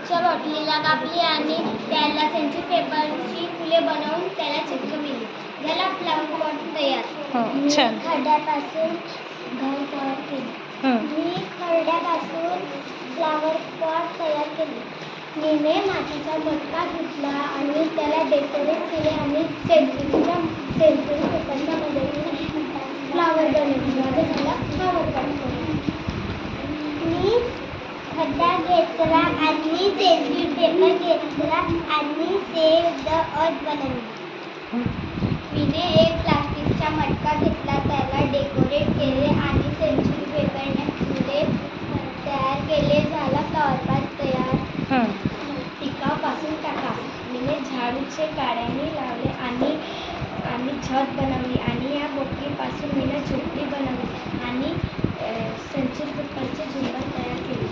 प्लास्टिकच्या बॉटलीला कापली आणि त्याला सेंचुरी पेपरची फुले बनवून त्याला चिकटवली. झाला फ्लावर पॉट तयार. छान. खड्ड्यापासून घर तयार केले. मी खड्ड्यापासून फ्लावर पॉट तयार केले. मीने मातीचा मटका घेतला आणि त्याला डेकोरेट केले आणि सेंचुरी पेपरच्या मदतीने फ्लावर बनवले. माझा झाला फ्लावर पॉट. मी खड्डा घेतला आणि सेंचुरी पेपर घेतला आणि सेव्ह द अर्थ बनवली. मीने एक प्लास्टिकचा मटका घेतला, त्याला डेकोरेट केले आणि सेंचुरी पेपरने फुले तयार केले. झाला फ्लावर पॉट तयार. टिकापासून टाका. मीने झाडूचे काड्यांनी लावले आणि छत बनवली आणि या बोकीपासून मीने झोपडी बनवली आणि सेंचुरी पेपरचे झुंबर तयार केले.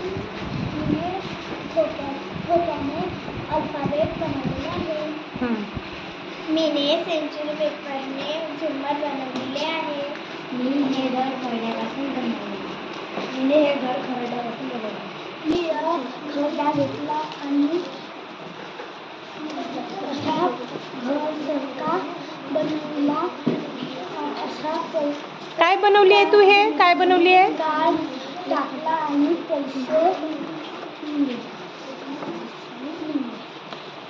मीने खोक्याने अल्फाबेट बनवले आहे. मीने सेंचुरी पेपरने झुंबर बनवलेले आहे. मी हे घर खड्ड्यापासून बनवले. मीने हे घर खड्ड्यापासून बनवले. मी खड्डा घेतला आणि असा घरसारखा बनवला. असा काय बनवली आहे तू? हे काय बनवली आहे? कार्ड टाकला आणि पैसे.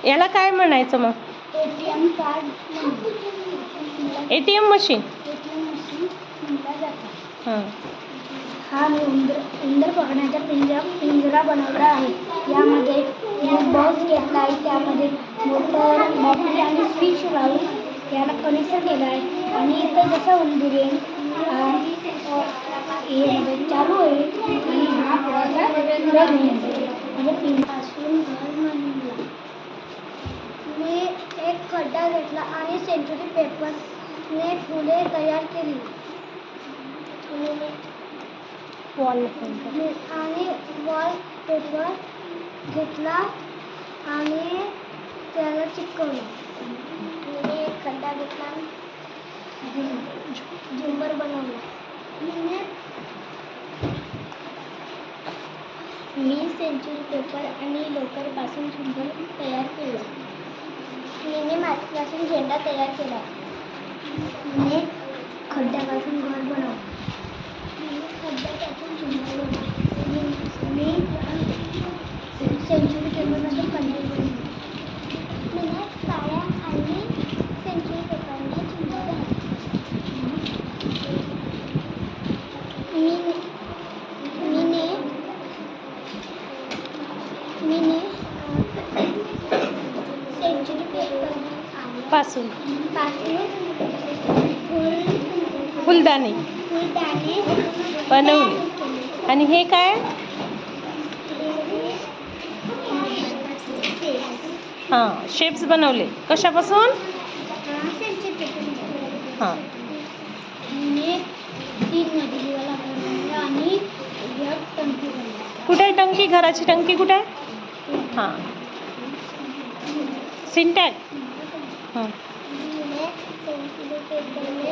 याला काय म्हणायचं मग? ATM card. ATM machine. म्हणला जातो. हा मी उंदर पकडण्याचा पिंजरा बनवला आहे. यामध्ये एक बॉक्स घेतला आहे, त्यामध्ये मोटर, बॅटरी आणि स्विच लावून याला कनेक्शन केलं आहे आणि इथं जसं उंदीर येईल हे चालू होईल आणि हा पुढचा पुढे घेऊन जाईल. म्हणजे पिंजऱ्यापासून घर बनवलं. मी एक खड्डा घेतला आणि सेंचुरी पेपरने फुले तयार केली. आणि वॉल पेपर घेतला आणि त्याला चिकटवलं. मी एक खड्डा घेतला, झुंबर बनवला. मी सेंचुरी पेपर आणि लोकरपासून झुंबर तयार केलं. मीने मातीपासून झेंडा तयार केला. मीने खड्ड्यापासून घर बनवलं. खड्ड्यापासून झुंबर बनवली. मी सेंचुरी पेपरपासून कंदील बनवली. मीने काड्या आणि सेंचुरी पेपरने झुंबर बनवली. मीने सेंचुरी पेपर पासून फुलदाणे बनवले. आणि हे काय? शेप्स बनवले. कशापासून? हां. आणि टंकी बनवली. कुठे आहे टंकी? घराची टंकी कुठे आहे? हां, सिंटॅक्स. सेंचुरी पेपरने